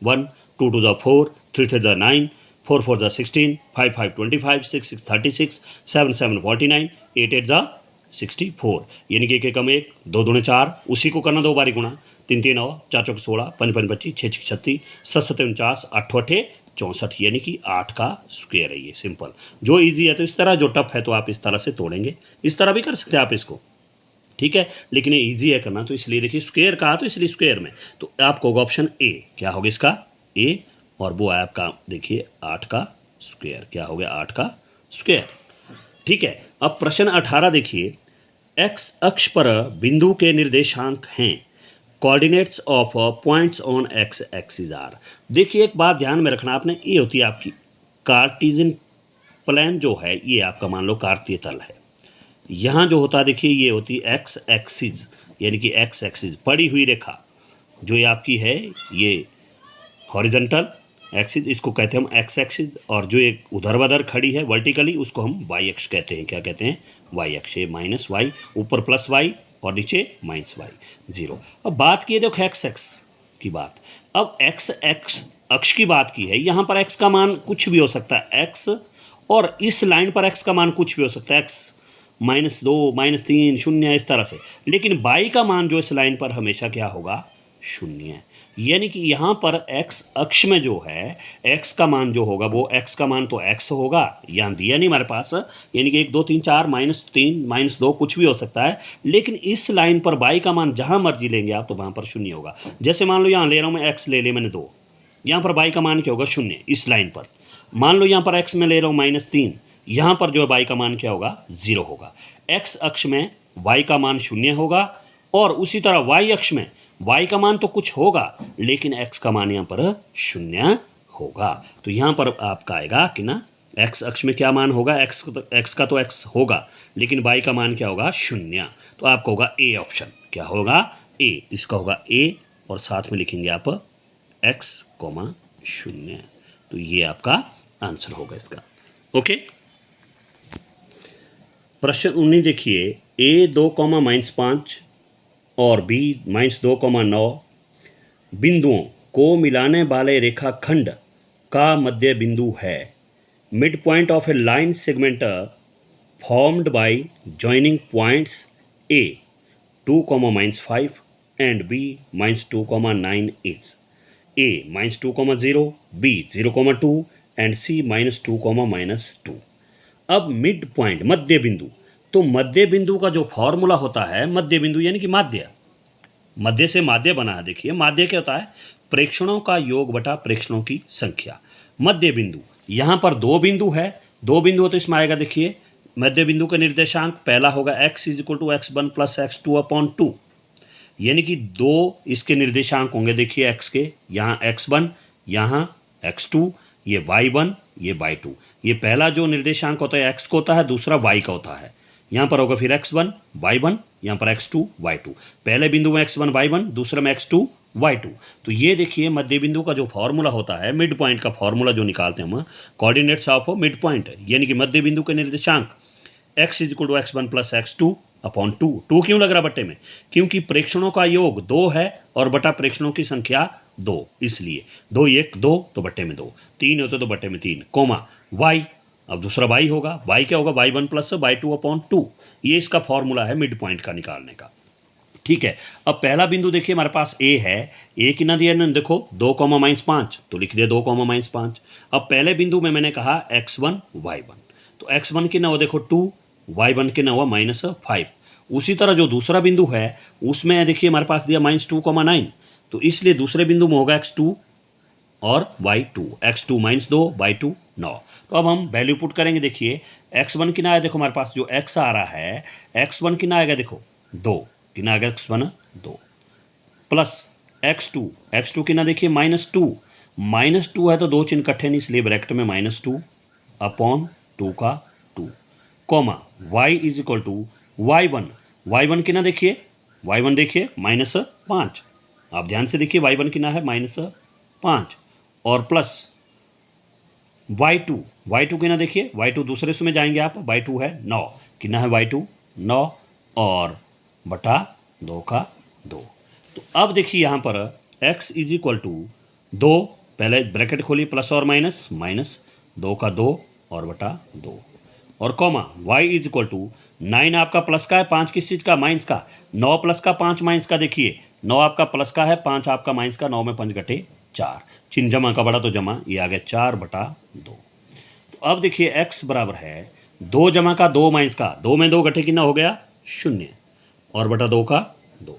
1, 2 2 जा 4, 3 3 जा 9, 4 4 जा 16, 5 5 25, 6 6 36, 7 7 49, 8 8 जा 64, यानी कि 1 1 1, 2 2 4, उसी को करना 2 बारी गुणा, 3 3 9, 4 4 16, 5 5 25, 6 6 36, 7 7 49, 8 8 64, यानी कि 8 का स्क्वायर है ये। सिंपल, जो इजी है तो इस तरह, जो टफ है तो आप इस तरह से तोड़ेंगे, इस तरह भी कर सकते हैं आप इसको, ठीक है, लेकिन ये इजी है करना, तो इसलिए देखिए स्क्वायर कहा तो इसलिए स्क्वायर में, तो आपको होगा ऑप्शन ए। क्या होगा इसका? ए, और वो है आपका देखिए 8 का स्क्वायर। क्या हो गया? 8 का स्क्वायर, ठीक है। अब प्रश्न 18 देखिए, एक्स अक्ष पर बिंदु के निर्देशांक हैं, coordinates of points on x axis are. देखिए एक बात ध्यान में रखना आपने, ये होती है आपकी कार्टेशियन प्लेन जो है, ये आपका मान लो कार्तीय तल है। यहाँ जो होता है देखिए ये होती है एक्स एक्सिस, यानी कि एक्स एक्सिस पड़ी हुई रेखा जो ये आपकी है, ये हॉरिजॉन्टल एक्सिस, इसको कहते हैं हम एक्स एक्सिस, और जो एक उधर खड़ी है वर्टिकली उसको हम वाई अक्ष कहते हैं। क्या कहते हैं? वाई अक्ष। ये माइनस वाई, ऊपर प्लस वाई और नीचे माइनस वाई, 0। अब बात की है देखो एक्स एक्स की बात, अब एक्स एक्स अक्ष की बात की है, यहाँ पर एक्स का मान कुछ भी हो सकता है एक्स, और इस लाइन पर एक्स का मान कुछ भी हो सकता है एक्स -2 -3 0 इस तरह से, लेकिन वाई का मान जो इस लाइन पर हमेशा क्या होगा? 0। यानी कि यहाँ पर x अक्ष में जो है x का मान जो होगा वो x का मान तो x होगा, यहाँ दिया नहीं हमारे पास, यानी कि 1 2 3 4 -3 -2 कुछ भी हो सकता है, लेकिन इस लाइन पर y का मान जहाँ मर्जी लेंगे आप तो वहाँ पर 0 होगा। जैसे मान लो यहाँ ले रहा हूँ मैं x ले मैंने 2, यहाँ पर y का मान क्या होगा? 0 इस लाइन पर। मान लो यहाँ पर x में ले रहा हूँ -3, यहाँ पर जो है y का मान क्या होगा? 0 होगा। x अक्ष में y का मान 0 होगा, और उसी तरह y अक्ष में y का मान तो कुछ होगा लेकिन x का मान यहाँ पर 0 होगा। तो यहाँ पर आपका आएगा कि ना x अक्ष में क्या मान होगा? x का तो x होगा, लेकिन y का मान क्या होगा? 0। तो आपका होगा ए ऑप्शन। क्या होगा? ए, इसका होगा ए, और साथ में लिखेंगे आप x, 0। तो ये आपका आंसर होगा इसका। ओके, प्रश्न 19 देखिए, a 2, -5 और b -2,9 बिंदुओं को मिलाने वाले रेखाखंड का मध्य बिंदु है। Mid point of A line segment formed by joining points a 2, -5 and b -2,9 is a -2,0, b 0,2 and c -2,-2। अब मिड पॉइंट मध्य बिंदु, तो मध्य बिंदु का जो फॉर्मूला होता है, मध्य बिंदु यानी कि माध्य, मध्य से माध्य बना है। देखिए माध्य क्या होता है? प्रेक्षणों का योग बटा प्रेक्षणों की संख्या। मध्य बिंदु, यहाँ पर 2 बिंदु है, 2 बिंदु हो तो इसमें आएगा देखिए मध्य बिंदु का निर्देशांक पहला होगा x = x1 + x2/2, यानी कि 2 इसके निर्देशांक होंगे। देखिए x के यहाँ x1, यहाँ x2, ये y1, ये y2। ये पहला जो निर्देशांक होता है x को होता है, दूसरा y का होता है। यहाँ पर होगा फिर x1 y1, यहाँ पर x2 y2। पहले बिंदु में x1 y1, दूसरे में x2 y2। तो ये देखिए मध्य बिंदु का जो फॉर्मूला होता है, मिड पॉइंट का फॉर्मूला जो निकालते हैं हम, कोऑर्डिनेट्स ऑफ मिड पॉइंट, यानी कि मध्य बिंदु के निर्देशांक x = x1 + x2 अपॉन 2। 2 क्यों लग रहा बट्टे में? क्योंकि प्रेक्षणों का योग 2 है और बटा प्रेक्षणों की संख्या 2, इसलिए 2 1 2 तो बट्टे में 2, 3 होते तो बट्टे में 3, कोमा y, अब दूसरा y होगा, y क्या होगा? y1 + y2 upon 2। ये इसका फॉर्मूला है मिड पॉइंट का निकालने का। ठीक है, अब पहला बिंदु देखिए हमारे पास a है, a कितना दिया ना, देखो 2, -5, तो लिख दिया 2, -5। अब पहले बिंदु में मैंने कहा x1 y1, तो x1 कितना हुआ देखो 2, y1 कितना हुआ -5। उसी तरह जो दूसरा बिंदु है उसमें देखिए हमारे पास दिया -2, 9, तो इसलिए दूसरे बिंदु में होगा x2 और y2, x2 -2 y2 9। तो अब हम वैल्यू पुट करेंगे। देखिए x1 कितना आया, देखो हमारे पास जो x आ रहा है, x1 कितना आएगा देखो 2, कितना आएगा x1 2, प्लस x2 कितना देखिए -2 है तो दो चिन्ह इकट्ठे नहीं, इसलिए ब्रैकेट में -2 अपॉन 2 का 2, कोमा y = y1 कितना देखिए, y1 देखिए -5, आप ध्यान से देखिए y1 कितना है -5, और प्लस y2 कितना देखिए, y2 दूसरे से में जाएंगे आप, y2 है 9, कितना है y2 9 और बटा 2 का 2। तो अब देखिए यहाँ पर x = 2, पहले ब्रैकेट खोलिए प्लस और माइनस, -2 का 2 और बटा 2, और कॉमा y = 9 आपका प्लस का है, 5 किस चीज़ का? माइनस का। 9 प्लस का 5 माइनस का, देखिए 9 आपका प्लस का है, 5 आपका माइनस का, 9 में 5 घटे 4, चिन्ह जमा का बड़ा तो जमा, ये आ गया 4 बटा 2। तो अब देखिए x बराबर है 2 जमा का 2 माइनस का, 2 में 2 घटे कितना हो गया 0 और बटा 2 का 2,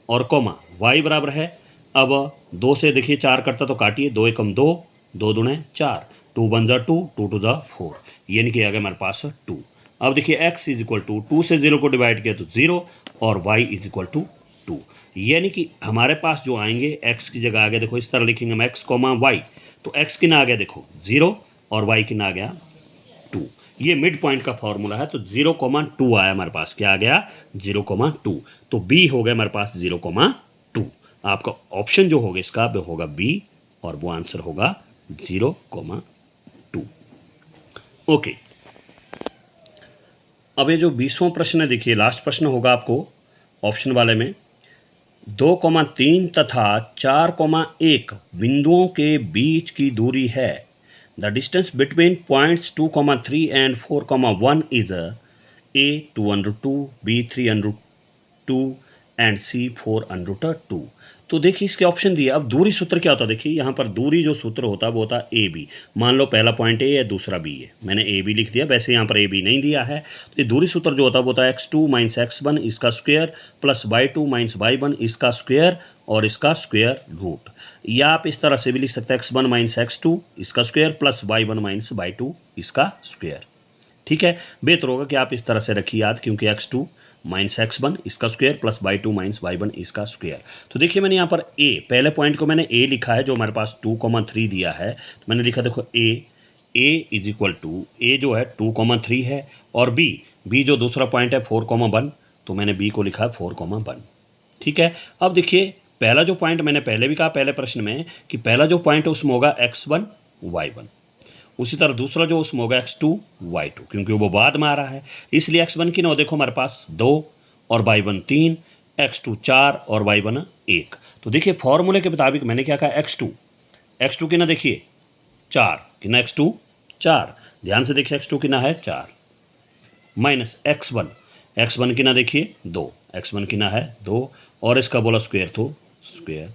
और कोमा y बराबर है, अब 2 से देखिए 4 करता तो काटिए, 2 एकम 2, 2 दूने 4, 2 1 जा 2, 2 2 जा 4, यानी कि आ गया हमारे पास 2। अब देखिए x = 2 से 0 को डिवाइड किया तो 0 और y = 2, यानी कि हमारे पास जो आएंगे x की जगह आ गया, देखो इस तरह लिखेंगे हम x, y, तो x कितना आ गया देखो 0 और y कितना आ गया 2। ये मिड पॉइंट का फॉर्मूला है, तो 0,2 आया हमारे पास, क्या आ गया 0,2, तो b हो गया हमारे पास 0,2। आपका ऑप्शन जो होगा इसका वो होगा b और वो आंसर होगा 0,2। ओके, अब ये जो 20वां प्रश्न है, देखिए लास्ट प्रश्न होगा आपको ऑप्शन वाले में, 2,3 तथा 4,1 बिंदुओं के बीच की दूरी है। The distance between points 2,3 and 4,1 is a 2√2, b 3√2 and c 4√2। तो देखिए इसके ऑप्शन दिए। अब दूरी सूत्र क्या होता है, देखिए यहाँ पर दूरी जो सूत्र होता है वो होता है ए बी। मान लो पहला पॉइंट ए है, दूसरा बी है, मैंने ए बी लिख दिया, वैसे यहाँ पर ए बी नहीं दिया है। तो ये दूरी सूत्र जो होता है वो होता है x2 - x1 इसका स्क्वायर प्लस y2 - y1 इसका स्क्वायर और इसका स्क्वायर रूट, या आप इस तरह से भी लिख सकते हैं x1 - x2 इसका स्क्वायर प्लस y1 - y2 इसका स्क्वायर। ठीक है, बेहतर होगा कि आप इस तरह से रखिए याद, क्योंकि x2 - x1 इसका स्क्वायर प्लस y2 - y1 इसका स्क्वायर। तो देखिए मैंने यहाँ पर a, पहले पॉइंट को मैंने a लिखा है जो हमारे पास 2,3 दिया है, तो मैंने लिखा देखो a = a जो है 2,3 है, और b जो दूसरा पॉइंट है 4,1, तो मैंने b को लिखा है 4,1। ठीक है, अब देखिए पहला जो पॉइंट मैंने पहले भी कहा पहले प्रश्न में कि पहला जो पॉइंट है उसमें होगा x1 y1, उसी तरह दूसरा जो उसमें होगा x2 y2, क्योंकि वो बाद में आ रहा है, इसलिए x1 की ना देखो हमारे पास 2 और y1 3, x2 4 और y1 1। तो देखिए फॉर्मूले के मुताबिक मैंने क्या कहा, x2 की ना देखिए 4, कितना x2 4, ध्यान से देखिए x2 कितना है 4, माइनस x1 कितना देखिए 2, x1 कितना है 2 और इसका बोला स्क्वायर तो स्क्वायर,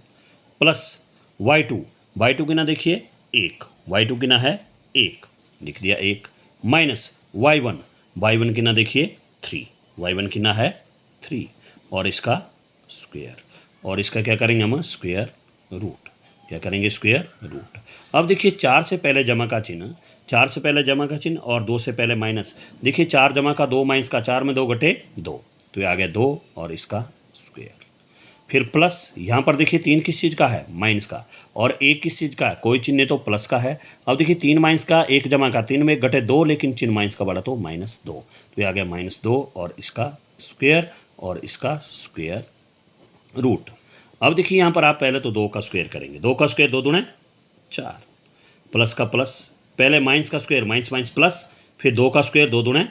प्लस y2 कितना देखिए 1, y2 कितना है 1, लिख दिया 1, माइनस y1 कितना देखिए 3, y1 कितना है 3 और इसका स्क्वायर, और इसका क्या करेंगे हम स्क्वायर रूट, क्या करेंगे स्क्वायर रूट। अब देखिए 4 से पहले जमा का चिन्ह, 4 से पहले जमा का चिन्ह और 2 से पहले माइनस, देखिए 4 जमा का 2 माइनस का, 4 में 2 घटे 2, तो ये आ गया 2 और इसका स्क्वायर। फिर प्लस, यहाँ पर देखिए 3 किस चीज़ का है, माइनस का, और 1 किस चीज़ का है, कोई चिन्ह तो प्लस का है। अब देखिए 3 माइनस का, 1 जमा का, 3 में घटे 2, लेकिन चिन्ह माइनस का बढ़ा तो -2, तो ये आ गया -2 और इसका स्क्वायर और इसका स्क्वायर रूट। अब देखिए यहाँ पर आप पहले तो 2 का स्क्वायर करेंगे, 2 का स्क्वायर 2 दूने 4, प्लस का प्लस, पहले माइनस का स्क्वायर माइनस माइनस प्लस, फिर 2 का स्क्वायर 2 दूने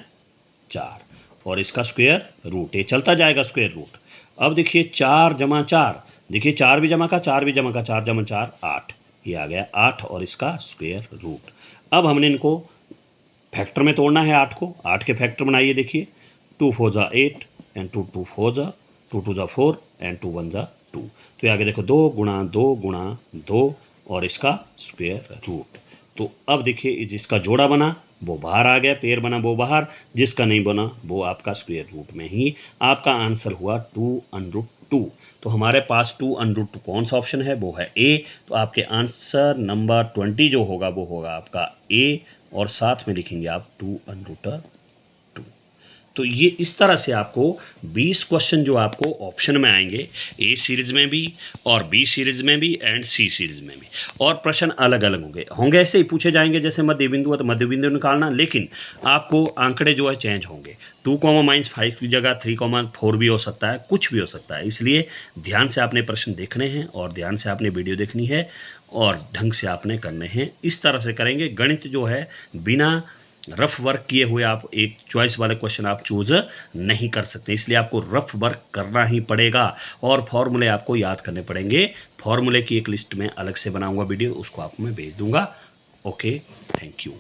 4 और इसका स्क्वायर रूट, ये चलता जाएगा स्क्वायर रूट। अब देखिए 4 जमा 4, देखिए 4 भी जमा का 4 भी जमा का, 4 जमा 4 8, ये आ गया 8 और इसका स्क्वायर रूट। अब हमने इनको फैक्टर में तोड़ना है 8 को, 8 के फैक्टर बनाइए। देखिए 2 4 ज़ा 8 एंड 2 2 4 ज़ा 2 2 ज़ा 4 एंड 2 1 ज़ा 2, तो ये आगे देखो 2 गुणा 2 गुणा 2 और इसका स्क्वायर रूट। तो अब देखिए जिसका जोड़ा बना वो बाहर आ गया, पेयर बना वो बाहर, जिसका नहीं बना वो आपका स्क्वायर रूट में ही। आपका आंसर हुआ 2√2। तो हमारे पास 2√2 कौन सा ऑप्शन है, वो है ए। तो आपके आंसर नंबर 20 जो होगा वो होगा आपका ए, और साथ में लिखेंगे आप 2√2। तो ये इस तरह से आपको 20 क्वेश्चन जो आपको ऑप्शन में आएंगे, ए सीरीज़ में भी और बी सीरीज़ में भी एंड सी सीरीज़ में भी, और प्रश्न अलग अलग होंगे ऐसे ही पूछे जाएंगे। जैसे मध्य बिंदु है तो मध्य बिंदु निकालना, लेकिन आपको आंकड़े जो है चेंज होंगे, 2, -5 की जगह 3, 4 भी हो सकता है, कुछ भी हो सकता है। इसलिए ध्यान से आपने प्रश्न देखने हैं और ध्यान से आपने वीडियो देखनी है और ढंग से आपने करने हैं। इस तरह से करेंगे। गणित जो है बिना रफ वर्क किए हुए आप एक चॉइस वाले क्वेश्चन आप चूज़ नहीं कर सकते, इसलिए आपको रफ वर्क करना ही पड़ेगा और फॉर्मूले आपको याद करने पड़ेंगे। फॉर्मूले की एक लिस्ट में अलग से बनाऊंगा वीडियो, उसको आपको मैं भेज दूंगा। Okay, thank you.